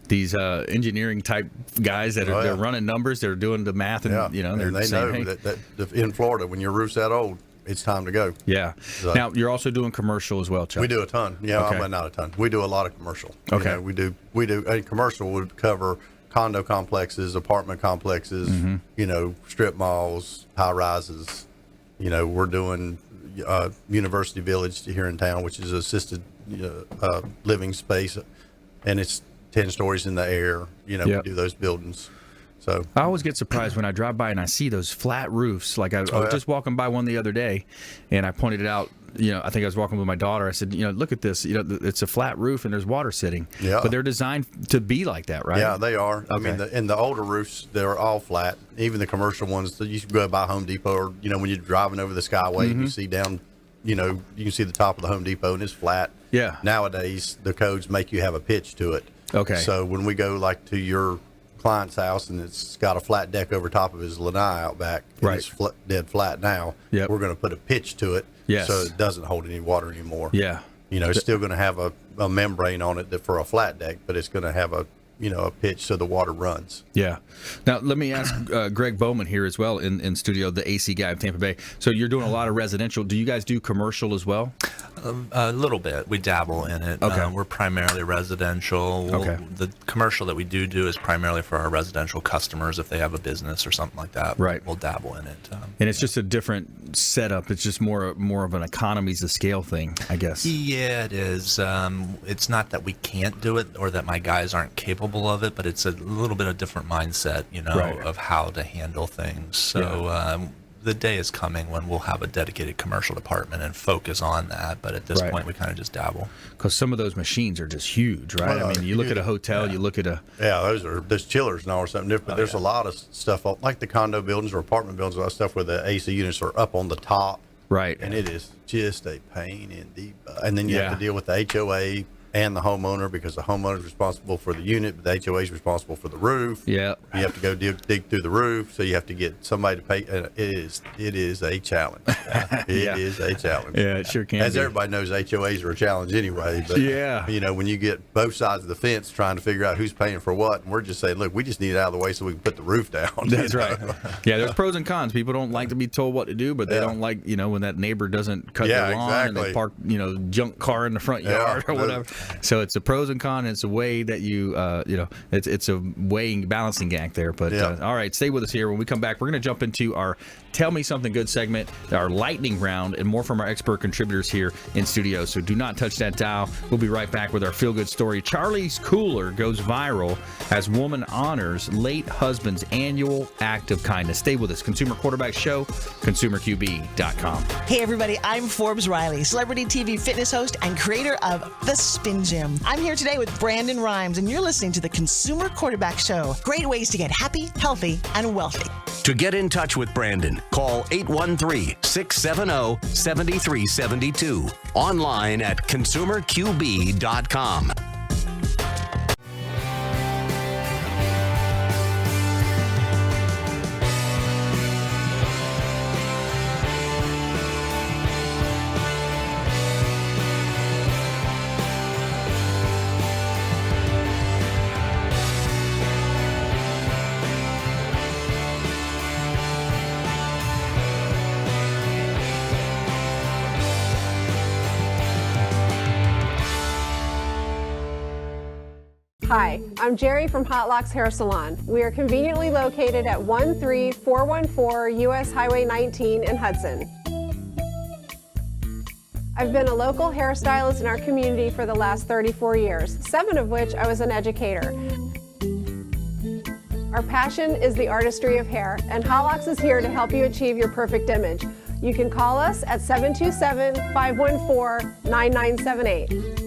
B: these engineering type guys that are they're running numbers. They're doing the math, and they're
C: and they
B: saying,
C: know
B: hey.
C: that in Florida, when your roof's that old, it's time to go.
B: Yeah.
C: So,
B: now you're also doing commercial as well, Chuck.
C: we do a ton. Yeah,
B: Okay.
C: well, not a ton. We do a lot of commercial.
B: Okay.
C: We do. And commercial would cover condo complexes, apartment complexes, strip malls, high rises. We're doing University Village here in town, which is assisted living space, and it's 10 stories in the air. We do those buildings. So
B: I always get surprised when I drive by and I see those flat roofs. Like I was just walking by one the other day, and I pointed it out. I think I was walking with my daughter. I said, look at this. It's a flat roof and there's water sitting.
C: Yeah.
B: But they're designed to be like that, right?
C: Yeah, they are.
B: Okay.
C: I mean, in the older roofs, they're all flat. Even the commercial ones, you can go by Home Depot, or when you're driving over the Skyway, and you see down. You can see the top of the Home Depot, and it's flat.
B: Yeah.
C: Nowadays, the codes make you have a pitch to it.
B: Okay.
C: So when we go like to your client's house and it's got a flat deck over top of his lanai out back. And
B: Right.
C: It's dead flat now.
B: Yep.
C: We're going to put a pitch to it.
B: Yes.
C: So it doesn't hold any water anymore.
B: Yeah.
C: It's still going to have a membrane on it for a flat deck, but it's going to have a pitch so the water runs.
B: Yeah. Now, let me ask Gregg Bowman here as well in studio, the AC guy of Tampa Bay. So you're doing a lot of residential. Do you guys do commercial as well?
D: A little bit. We dabble in it.
B: Okay.
D: We're primarily residential.
B: Okay.
D: The commercial that we do is primarily for our residential customers if they have a business or something like that.
B: Right.
D: We'll dabble in it.
B: And it's just a different setup. It's just more of an economies of scale thing, I guess.
D: Yeah, it is. It's not that we can't do it or that my guys aren't capable of it, but it's a little bit of different mindset,
B: Right.
D: of how to handle things. So the day is coming when we'll have a dedicated commercial department and focus on that. But at this
B: Right.
D: point, we kind of just dabble.
B: Because some of those machines are just huge, right?
C: Well,
B: I mean, you look at a hotel, you look at a...
C: Yeah, there's chillers now or something different, but there's a lot of stuff like the condo buildings or apartment buildings, a lot of stuff where the AC units are up on the top.
B: Right.
C: And it is just a pain in the butt. And then you
B: Yeah.
C: have to deal with the HOA and the homeowner because the homeowner is responsible for the unit, but the HOA is responsible for the roof.
B: Yeah.
C: You have to go dig through the roof, so you have to get somebody to pay. It is a challenge. It is a challenge.
B: Yeah, it sure can
C: As
B: be.
C: everybody knows, HOAs are a challenge anyway. But,
B: Yeah.
C: when you get both sides of the fence trying to figure out who's paying for what, and we're just saying, look, we just need it out of the way so we can put the roof down.
B: That's right. Yeah, there's pros and cons. People don't like to be told what to do, but they
C: Yeah.
B: don't like, when that neighbor doesn't cut
C: Yeah,
B: their lawn and they
C: exactly.
B: park, junk car in the front yard or whatever. So it's a pros and cons. It's a way that it's a weighing, balancing act there. But
C: Yeah.
B: all right, stay with us here. When we come back, we're going to jump into our Tell Me Something Good segment, our lightning round, and more from our expert contributors here in studio. So do not touch that dial. We'll be right back with our feel-good story. Charlie's cooler goes viral as woman honors late husband's annual act of kindness. Stay with us. Consumer Quarterback Show, consumerqb.com.
J: Hey everybody, I'm Forbes Riley, celebrity TV fitness host and creator of The Spin Gym. I'm here today with Brandon Rhymes, and you're listening to the Consumer Quarterback Show. Great ways to get happy, healthy, and wealthy.
A: To get in touch with Brandon, call 813-670-7372. Online at consumerqb.com.
G: Hi, I'm Jerry from Hot Locks Hair Salon. We are conveniently located at 13414 US Highway 19 in Hudson. I've been a local hairstylist in our community for the last 34 years, 7 of which I was an educator. Our passion is the artistry of hair, and Hot Locks is here to help you achieve your perfect image. You can call us at 727-514-9978.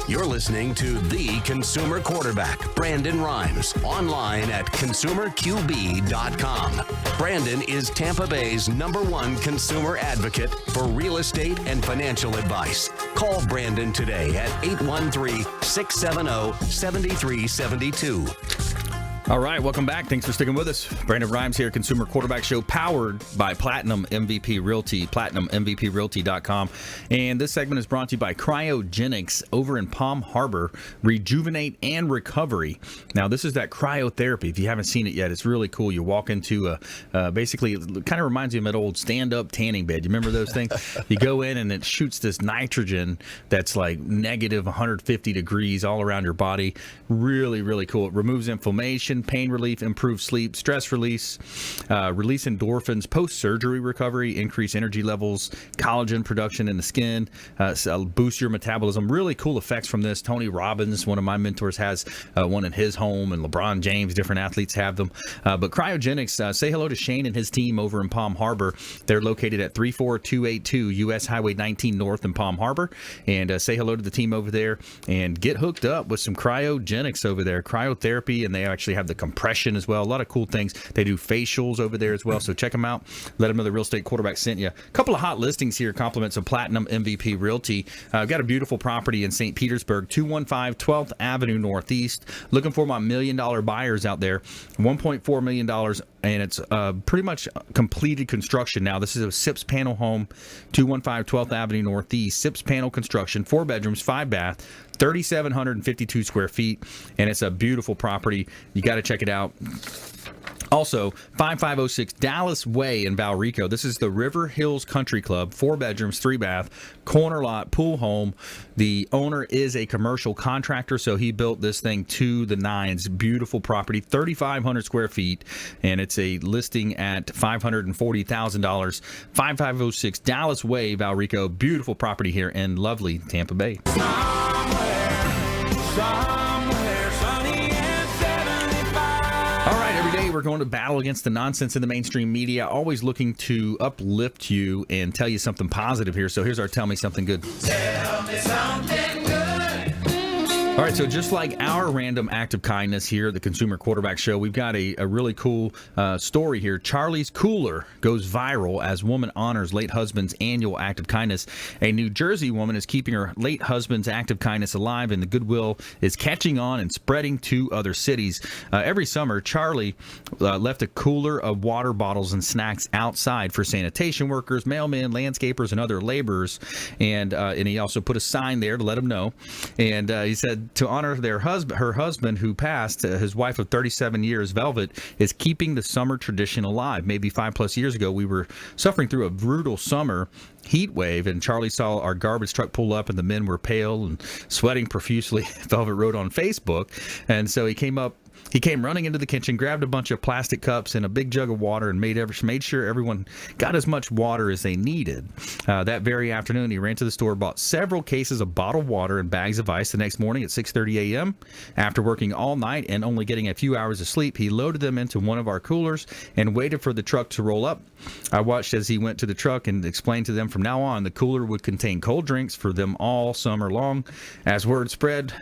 A: You're listening to The Consumer Quarterback, Brandon Rhymes, online at consumerqb.com. Brandon is Tampa Bay's #1 consumer advocate for real estate and financial advice. Call Brandon today at 813-670-7372.
B: All right, welcome back. Thanks for sticking with us. Brandon Rhymes here, Consumer Quarterback Show, powered by Platinum MVP Realty, PlatinumMVPRealty.com. And this segment is brought to you by Cryogenics over in Palm Harbor, Rejuvenate and Recovery. Now, this is that cryotherapy. If you haven't seen it yet, it's really cool. You walk into basically, it kind of reminds you of an old stand-up tanning bed. You remember those things? You go in and it shoots this nitrogen that's like negative 150 degrees all around your body. Really, really cool. It removes inflammation, pain relief, improve sleep, stress release, release endorphins, post-surgery recovery, increase energy levels, collagen production in the skin, boost your metabolism. Really cool effects from this. Tony Robbins, one of my mentors, has one in his home, and LeBron James, different athletes have them. But Cryogenics, say hello to Shane and his team over in Palm Harbor. They're located at 34282 US Highway 19 North in Palm Harbor. And say hello to the team over there and get hooked up with some Cryogenics over there, cryotherapy, and they actually have the compression as well. A lot of cool things. They do facials over there as well. So check them out. Let them know the Real Estate Quarterback sent you. A couple of hot listings here, compliments of Platinum MVP Realty. I've got a beautiful property in St. Petersburg, 215 12th Avenue Northeast. Looking for my $1 million buyers out there. $1.4 million, and it's pretty much completed construction now. This is a SIPS panel home, 215 12th Avenue Northeast. SIPS panel construction, 4 bedrooms, 5 bath, 3,752 square feet, and it's a beautiful property. You got to check it out. Also, 5506 Dallas Way in Valrico. This is the River Hills Country Club, 4 bedrooms, 3 bath, corner lot, pool home. The owner is a commercial contractor, so he built this thing to the nines. Beautiful property, 3,500 square feet, and it's a listing at $540,000. 5506 Dallas Way, Valrico. Beautiful property here in lovely Tampa Bay. We're going to battle against the nonsense in the mainstream media, always looking to uplift you and tell you something positive here. So here's our Tell Me Something Good. Tell me something good. All right, so just like our random act of kindness here at the Consumer Quarterback Show, we've got a really cool story here. Charlie's cooler goes viral as woman honors late husband's annual act of kindness. A New Jersey woman is keeping her late husband's act of kindness alive, and the goodwill is catching on and spreading to other cities. Every summer, Charlie left a cooler of water bottles and snacks outside for sanitation workers, mailmen, landscapers, and other laborers. And he also put a sign there to let them know. And he said, to honor her husband who passed, his wife of 37 years, Velvet, is keeping the summer tradition alive. Maybe 5+ years ago, we were suffering through a brutal summer heat wave, and Charlie saw our garbage truck pull up, and the men were pale and sweating profusely. Velvet wrote on Facebook, and so he came running into the kitchen, grabbed a bunch of plastic cups and a big jug of water, and made sure everyone got as much water as they needed. That very afternoon, he ran to the store, bought several cases of bottled water and bags of ice. The next morning at 6:30 a.m., after working all night and only getting a few hours of sleep, he loaded them into one of our coolers and waited for the truck to roll up. I watched as he went to the truck and explained to them from now on the cooler would contain cold drinks for them all summer long. As word spread,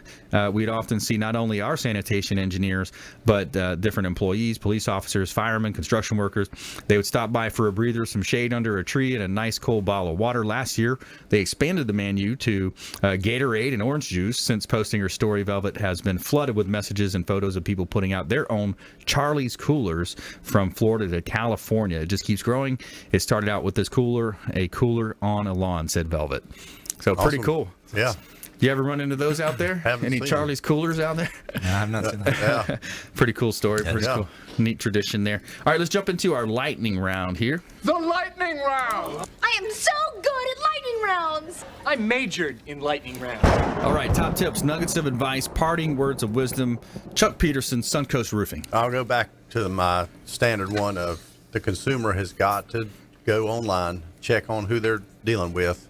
B: we'd often see not only our sanitation engineers, but different employees, police officers, firemen, construction workers. They would stop by for a breather, some shade under a tree, and a nice cold bottle of water. Last year, they expanded the menu to Gatorade and orange juice. Since posting her story, Velvet has been flooded with messages and photos of people putting out their own Charlie's coolers from Florida to California. It just keeps growing. It started out with this cooler, a cooler on a lawn, said Velvet. So
C: awesome.
B: Pretty cool.
C: Yeah.
B: You ever run into those out there? Any Charlie's coolers out there?
D: No, I've not seen that.
C: Yeah.
B: Pretty cool story. Pretty
C: yeah.
B: cool. Neat tradition there. All right, let's jump into our lightning round here.
K: The lightning round!
L: I am so good at lightning rounds!
K: I majored in lightning round.
B: All right, top tips, nuggets of advice, parting words of wisdom. Chuck Peterson, Suncoast Roofing.
C: I'll go back to my standard one of the consumer has got to go online, check on who they're dealing with,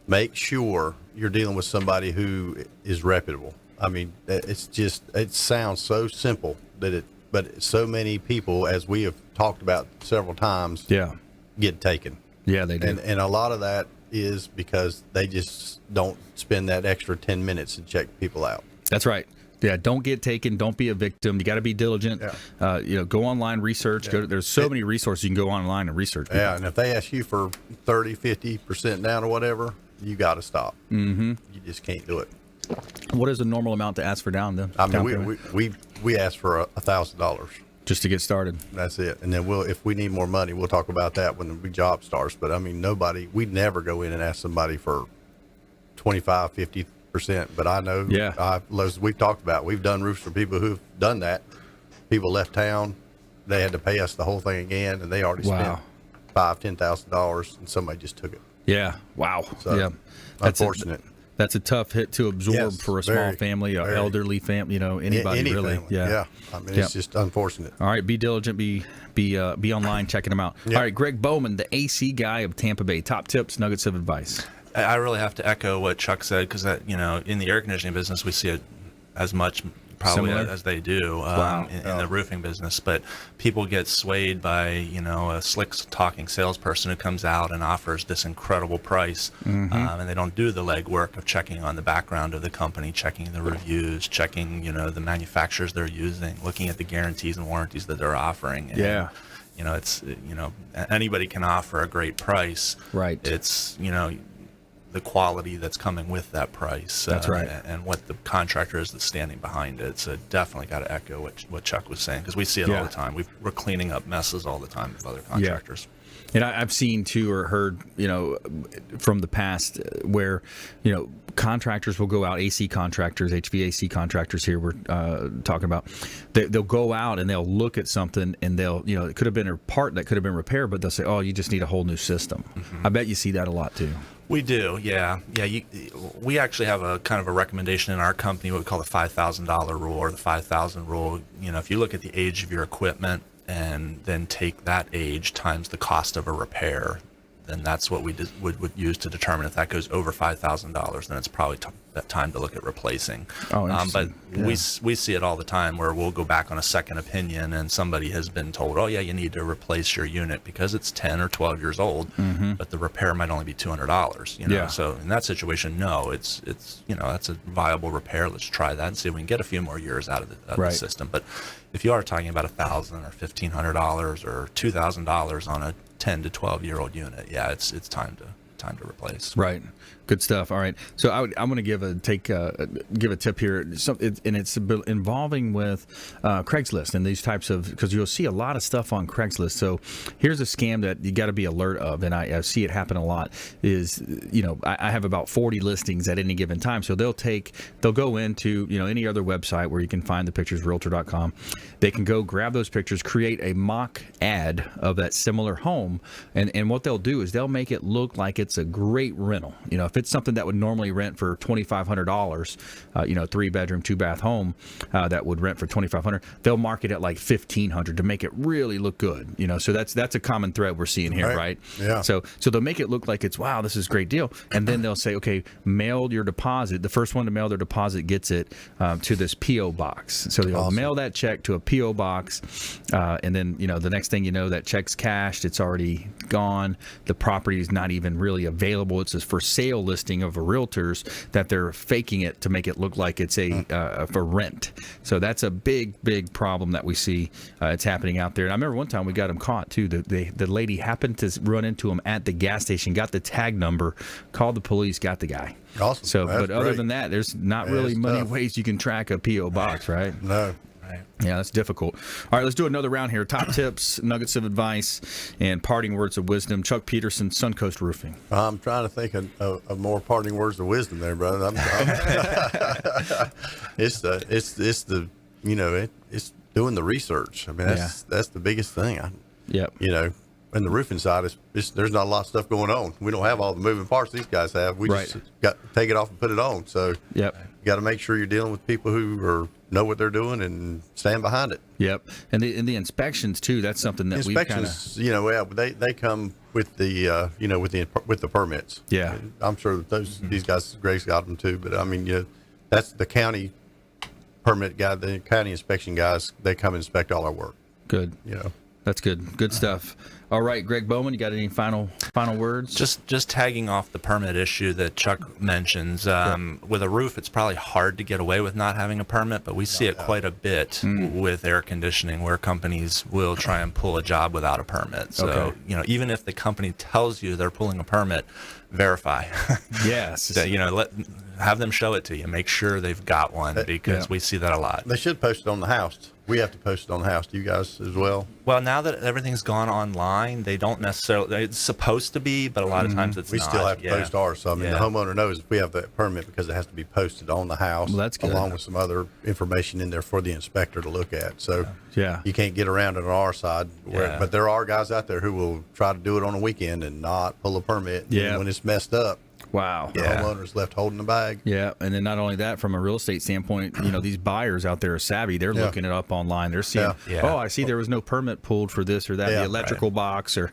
C: make sure you're dealing with somebody who is reputable. I mean, it sounds so simple but so many people, as we have talked about several times, get taken.
B: Yeah, they do.
C: And a lot of that is because they just don't spend that extra 10 minutes to check people out.
B: That's right. Yeah, don't get taken. Don't be a victim. You got to be diligent.
C: Yeah.
B: Go online, research.
C: Yeah.
B: There's so many resources you can go online and research. People.
C: Yeah, and if they ask you for 30, 50% down or whatever, you got to stop.
B: Mm-hmm.
C: You just can't do it.
B: What is the normal amount to ask for down then?
C: I mean, we ask for $1,000
B: just to get started. That's
C: it, and then if we need more money, we'll talk about that when the big job starts. But I mean, we never go in and ask somebody for 25, 50%. But I know, as we've talked about, we've done roofs for people who've done that. People left town, they had to pay us the whole thing again, and they already spent $5,000-$10,000, and somebody just took it.
B: Yeah. Wow.
C: So,
B: yeah.
C: That's unfortunate.
B: That's a tough hit to absorb for a small family, an elderly family, anybody
C: any
B: really.
C: Family. Yeah. I mean, it's just unfortunate.
B: All right, be diligent, be online checking them out. All right, Gregg Bowman, the AC guy of Tampa Bay. Top tips, nuggets of advice.
D: I really have to echo what Chuck said, because in the air conditioning business, we see it as much probably as they do in the roofing business. But people get swayed by a slick talking salesperson who comes out and offers this incredible price, and they don't do the legwork of checking on the background of the company, checking the reviews, checking the manufacturers they're using, looking at the guarantees and warranties that they're offering. And, it's anybody can offer a great price.
B: Right.
D: It's the quality that's coming with that price.
B: That's right.
D: And what the contractor is that's standing behind it. So definitely got to echo what Chuck was saying, because we see it all the time. We're cleaning up messes all the time with other contractors.
B: And I've seen too, or heard, from the past where, contractors will go out, AC contractors, HVAC contractors here we're talking about, they'll go out and they'll look at something and they'll, it could have been a part that could have been repaired, but they'll say, oh, you just need a whole new system. I bet you see that a lot too.
D: We do, yeah. We actually have a kind of a recommendation in our company, what we call the $5,000 rule, or the 5,000 rule. If you look at the age of your equipment and then take that age times the cost of a repair, then that's what we would use to determine if that goes over $5,000. Then it's probably time to look at replacing. But we see it all the time where we'll go back on a second opinion, and somebody has been told, oh yeah, you need to replace your unit because it's 10 or 12 years old, but the repair might only be $200. So in that situation, no, it's that's a viable repair. Let's try that and see if we can get a few more years out of the system. But if you are talking about $1,000 or $1,500 or $2,000 on a 10 to 12-year-old unit, it's time to replace.
B: Right. Good stuff. All right. So I'm going to give a tip here, and it's involving with Craigslist and these types of, because you'll see a lot of stuff on Craigslist. So here's a scam that you got to be alert of, and I see it happen a lot. Is I have about 40 listings at any given time. So they'll go into any other website where you can find the pictures, Realtor.com. They can go grab those pictures, create a mock ad of that similar home, and what they'll do is they'll make it look like it's a great rental. If it's something that would normally rent for $2,500, 3-bedroom, 2-bath home that would rent for $2,500, they'll market it like $1,500 to make it really look good. So that's a common thread we're seeing here, right?
C: Yeah.
B: So they'll make it look like it's, wow, this is a great deal, and then they'll say, okay, mail your deposit. The first one to mail their deposit gets it to this PO box. So they'll mail that check to a PO box, and then the next thing you know, that check's cashed. It's already gone. The property is not even really available. It's a for sale listing of a realtor's that they're faking it to make it look like it's for rent. So that's a big problem that we see. It's happening out there. And I remember one time we got them caught too. The lady happened to run into him at the gas station, got the tag number, called the police, got the guy.
C: Awesome.
B: So, but other than that, there's not really many ways you can track a PO box, right?
C: No.
B: Yeah, that's difficult. All right, let's do another round here. Top tips, nuggets of advice, and parting words of wisdom. Chuck Peterson, Suncoast Roofing.
C: I'm trying to think of more parting words of wisdom there, brother. It's doing the research. I mean, that's the biggest thing. And the roofing side there's not a lot of stuff going on. We don't have all the moving parts these guys have. We just got to take it off and put it on. So you got to make sure you're dealing with people who know what they're doing and stand behind it.
B: Yep. And the inspections too. That's something that we kind of
C: they come with the with the permits.
B: Yeah.
C: I'm sure that these guys, Gregg's got them too. But I mean, that's the county permit guy, the county inspection guys. They come and inspect all our work.
B: Good. That's good. Good stuff. All right, Gregg Bowman, you got any final words?
D: Just tagging off the permit issue that Chuck mentions. With a roof, it's probably hard to get away with not having a permit, but we see it quite a bit with air conditioning, where companies will try and pull a job without a permit. So, even if the company tells you they're pulling a permit, verify.
B: Yes.
D: Have them show it to you. Make sure they've got one, because we see that a lot.
C: They should post it on the house. We have to post it on the house. Do you guys as well?
D: Well, now that everything's gone online, they don't necessarily. It's supposed to be, but a lot of times it's
C: we
D: not.
C: We still have to post ours. So, I mean, the homeowner knows if we have that permit, because it has to be posted on the house.
B: Well, that's good.
C: Along with some other information in there for the inspector to look at. So you can't get around it on our side. But there are guys out there who will try to do it on a weekend and not pull a permit.
B: Yeah.
C: And when it's messed up,
B: wow.
C: The homeowner's left holding the bag.
B: Yeah, and then not only that, from a real estate standpoint, these buyers out there are savvy. They're looking it up online. They're seeing, oh, I see there was no permit pulled for this or that, the electrical box, or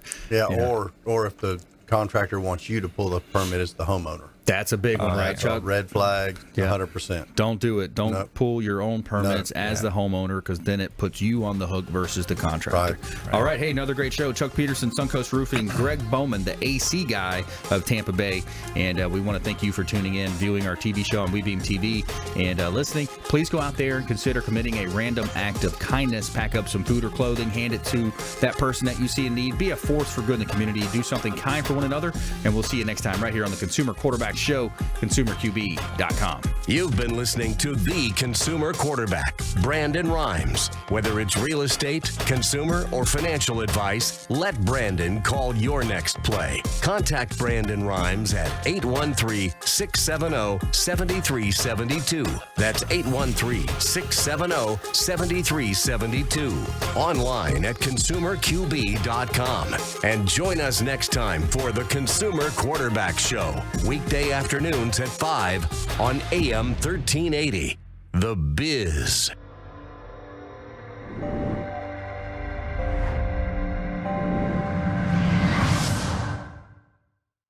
C: or if the contractor wants you to pull the permit as the homeowner.
B: That's a big one, right, Chuck?
C: Red flag, 100%.
B: Don't do it. Don't pull your own permits as the homeowner, because then it puts you on the hook versus the contractor. Right. All right, hey, another great show. Chuck Peterson, Suncoast Roofing, Gregg Bowman, the AC guy of Tampa Bay, and we want to thank you for tuning in, viewing our TV show on WeBeam TV, and listening. Please go out there and consider committing a random act of kindness. Pack up some food or clothing, hand it to that person that you see in need. Be a force for good in the community. Do something kind for one another, and we'll see you next time right here on the Consumer Quarterback Show, ConsumerQB.com.
A: You've been listening to the Consumer Quarterback, Brandon Rhymes. Whether it's real estate, consumer, or financial advice, let Brandon call your next play. Contact Brandon Rhymes at 813-670-7372. That's 813-670-7372. Online at ConsumerQB.com. And join us next time for the Consumer Quarterback Show, weekday afternoons at 5 on AM 1380. The Biz.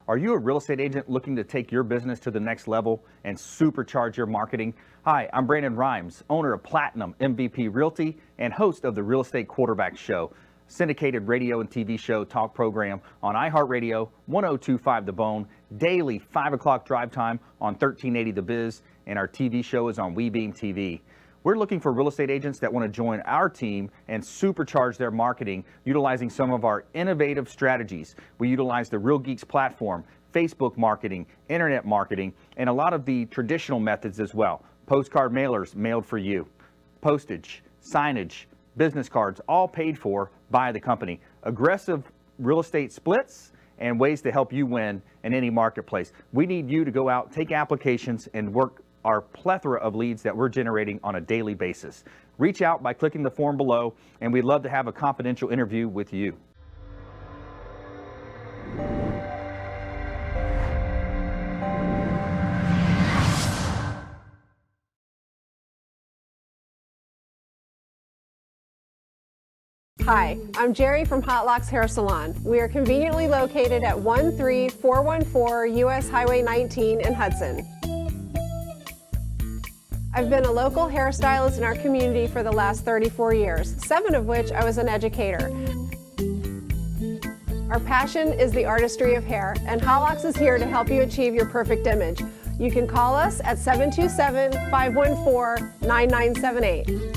M: Are you a real estate agent looking to take your business to the next level and supercharge your marketing? Hi, I'm Brandon Rhymes, owner of Platinum MVP Realty and host of the Real Estate Quarterback Show, syndicated radio and TV show talk program on iHeartRadio, 102.5 The Bone, daily 5 o'clock drive time on 1380 The Biz, and our TV show is on WeBeam TV. We're looking for real estate agents that want to join our team and supercharge their marketing utilizing some of our innovative strategies. We utilize the Real Geeks platform, Facebook marketing, internet marketing, and a lot of the traditional methods as well. Postcard mailers mailed for you, postage, signage, business cards, all paid for by the company. Aggressive real estate splits and ways to help you win in any marketplace. We need you to go out, take applications, and work our plethora of leads that we're generating on a daily basis. Reach out by clicking the form below, and we'd love to have a confidential interview with you.
G: Hi, I'm Jerry from Hot Locks Hair Salon. We are conveniently located at 13414 US Highway 19 in Hudson. I've been a local hairstylist in our community for the last 34 years, 7 of which I was an educator. Our passion is the artistry of hair, and Hot Locks is here to help you achieve your perfect image. You can call us at 727-514-9978.